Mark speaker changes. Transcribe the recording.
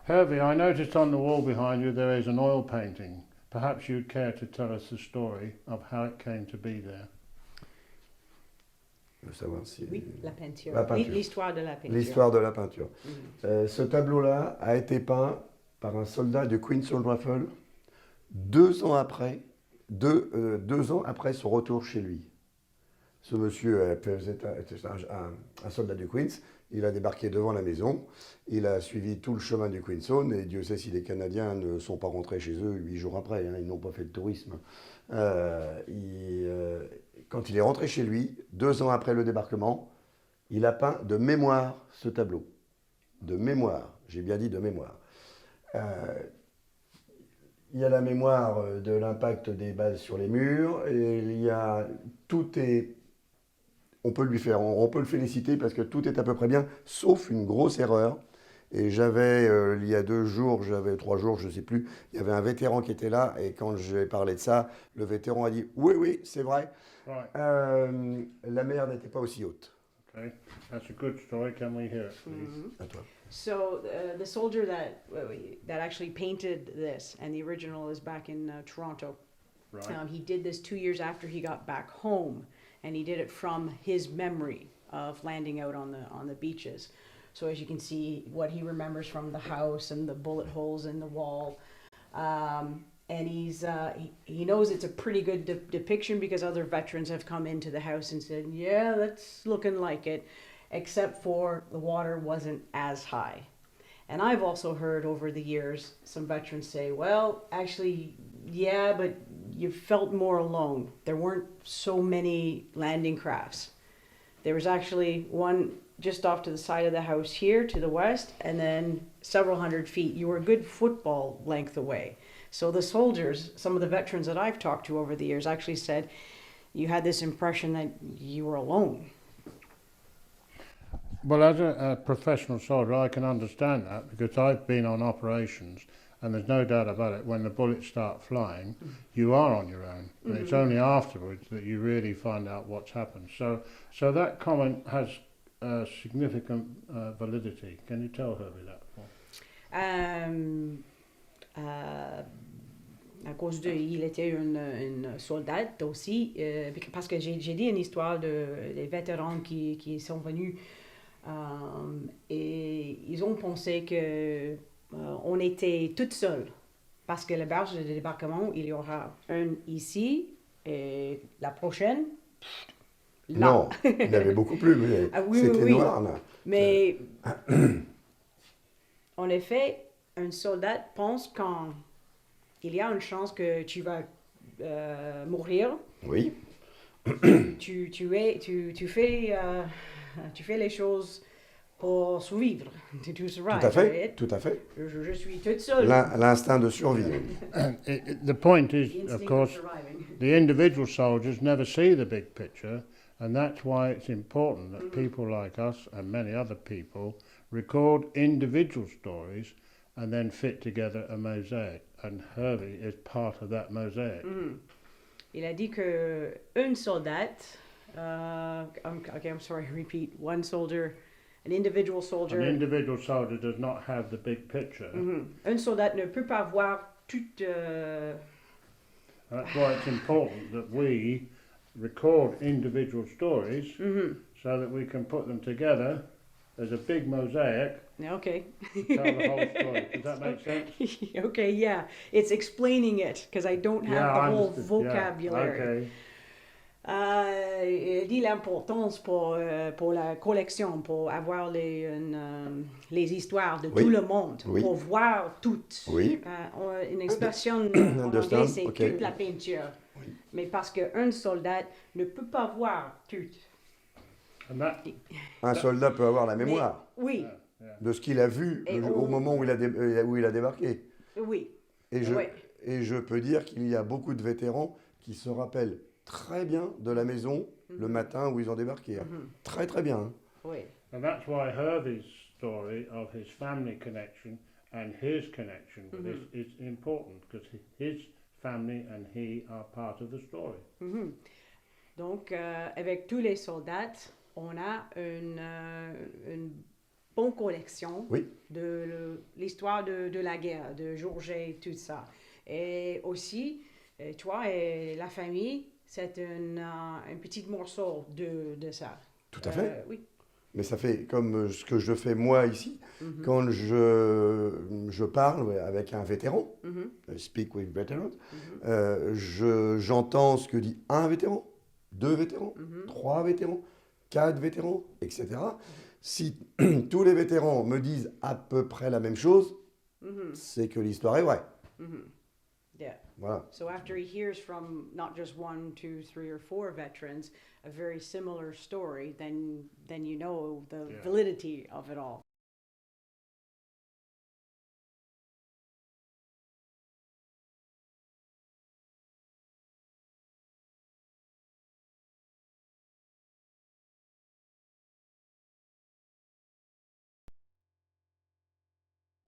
Speaker 1: Herve, I noticed on the wall behind you there is an oil painting. Perhaps you'd care to tell us the story of how it came to be there.
Speaker 2: Je veux savoir si...
Speaker 3: Oui, la peinture.
Speaker 2: La peinture.
Speaker 3: L'histoire de la peinture.
Speaker 2: L'histoire de la peinture. Ce tableau-là a été peint par un soldat de Queen's Rifle 2 ans après, 2 ans après son retour chez lui. Ce monsieur était un soldat du Queen's. Il a débarqué devant la maison, il a suivi tout le chemin du Queenstown, et Dieu sait si les Canadiens ne sont pas rentrés chez eux 8 jours après, hein, ils n'ont pas fait de tourisme. Quand il est rentré chez lui, 2 ans après le débarquement, il a peint de mémoire ce tableau. De mémoire, j'ai bien dit de mémoire. Il y a la mémoire de l'impact des balles sur les murs, et il y a tout est... On peut le féliciter parce que tout est à peu près bien, sauf une grosse erreur. Et j'avais, il y a 2 jours, 3 jours, je ne sais plus, il y avait un vétéran qui était là, et quand j'ai parlé de ça, le vétéran a dit « Oui, c'est vrai,
Speaker 1: Right.
Speaker 2: la mer n'était pas aussi haute. »
Speaker 1: Okay, that's a good story. Can we hear it, please?
Speaker 2: À toi.
Speaker 3: So the soldier that actually painted this, and the original is back in Toronto.
Speaker 1: Right.
Speaker 3: He did this 2 years after he got back home, and he did it from his memory of landing out on the beaches. So as you can see, what he remembers from the house and the bullet holes in the wall. And he knows it's a pretty good depiction because other veterans have come into the house and said, yeah, that's looking like it, except for the water wasn't as high. And I've also heard over the years some veterans say, well, actually, yeah, but you felt more alone. There weren't so many landing crafts. There was actually one just off to the side of the house here to the west, and then several hundred feet. You were a good football length away. So the soldiers, some of the veterans that I've talked to over the years actually said you had this impression that you were alone.
Speaker 1: Well, as a professional soldier, I can understand that because I've been on operations, and there's no doubt about it, when the bullets start flying, you are on your own. And it's only afterwards that you really find out what's happened. So that comment has significant validity. Can you tell her that?
Speaker 3: À cause il était une soldate aussi, parce que j'ai dit une histoire des vétérans qui sont venus et ils ont pensé que on était toutes seules, parce que la barge de débarquement, il y aura une ici et la prochaine là.
Speaker 2: Non, il y en avait beaucoup plus, mais c'était noir là.
Speaker 3: Mais en effet, un soldat pense quand il y a une chance que tu vas mourir.
Speaker 2: Oui.
Speaker 3: Tu fais les choses pour survivre. To survive.
Speaker 2: Tout à fait,
Speaker 3: right?
Speaker 2: tout à fait.
Speaker 3: Je suis toute seule.
Speaker 2: L'instinct de survie.
Speaker 1: The point is, of course, the individual soldiers never see the big picture, and that's why it's important that people like us and many other people record individual stories and then fit together a mosaic. And Herve is part of that mosaic.
Speaker 3: Il a dit que un soldat, I'm sorry, repeat, one soldier, an individual soldier.
Speaker 1: An individual soldier does not have the big picture.
Speaker 3: Un soldat ne peut pas voir toute...
Speaker 1: That's why it's important that we record individual stories so that we can put them together as a big mosaic.
Speaker 3: Okay.
Speaker 1: Tell the whole story. Does that make sense?
Speaker 3: Okay, yeah. It's explaining it, because I don't have the whole vocabulary.
Speaker 1: Yeah, okay.
Speaker 3: Il dit l'importance pour la collection, pour avoir les histoires de tout le monde, pour voir toutes.
Speaker 2: Oui.
Speaker 3: Une expression en anglais, c'est
Speaker 2: okay.
Speaker 3: toute la peinture.
Speaker 2: Oui.
Speaker 3: Mais parce qu'un soldat ne peut pas voir toutes.
Speaker 2: Un soldat peut avoir la mémoire.
Speaker 3: Oui.
Speaker 2: De ce qu'il a vu au moment où il a débarqué.
Speaker 3: Oui.
Speaker 2: Et je peux dire qu'il y a beaucoup de vétérans qui se rappellent très bien de la maison le matin où ils ont débarqué. Très très bien.
Speaker 3: Oui.
Speaker 1: And that's why Herve's story of his family connection and his connection with this is important, because his family and he are part of the story.
Speaker 3: Donc, avec tous les soldats, on a une bonne collection
Speaker 2: Oui.
Speaker 3: de l'histoire de la guerre, de Georges, tout ça. Et aussi, toi et la famille, c'est un petit morceau de ça.
Speaker 2: Tout à fait.
Speaker 3: Oui.
Speaker 2: Mais ça fait comme ce que je fais moi ici,
Speaker 3: Mhm.
Speaker 2: quand je parle avec un vétéran,
Speaker 3: Mhm.
Speaker 2: speak with veterans,
Speaker 3: Mhm.
Speaker 2: j'entends ce que dit un vétéran, deux vétérans,
Speaker 3: Mhm.
Speaker 2: trois vétérans, quatre vétérans, etc. Si tous les vétérans me disent à peu près la même chose,
Speaker 3: Mhm.
Speaker 2: c'est que l'histoire est vraie.
Speaker 3: Mhm. Yeah.
Speaker 2: Voilà.
Speaker 3: So after he hears from not just 1, 2, 3, or 4 veterans a very similar story, then you know the
Speaker 1: Yeah.
Speaker 3: validity of it all.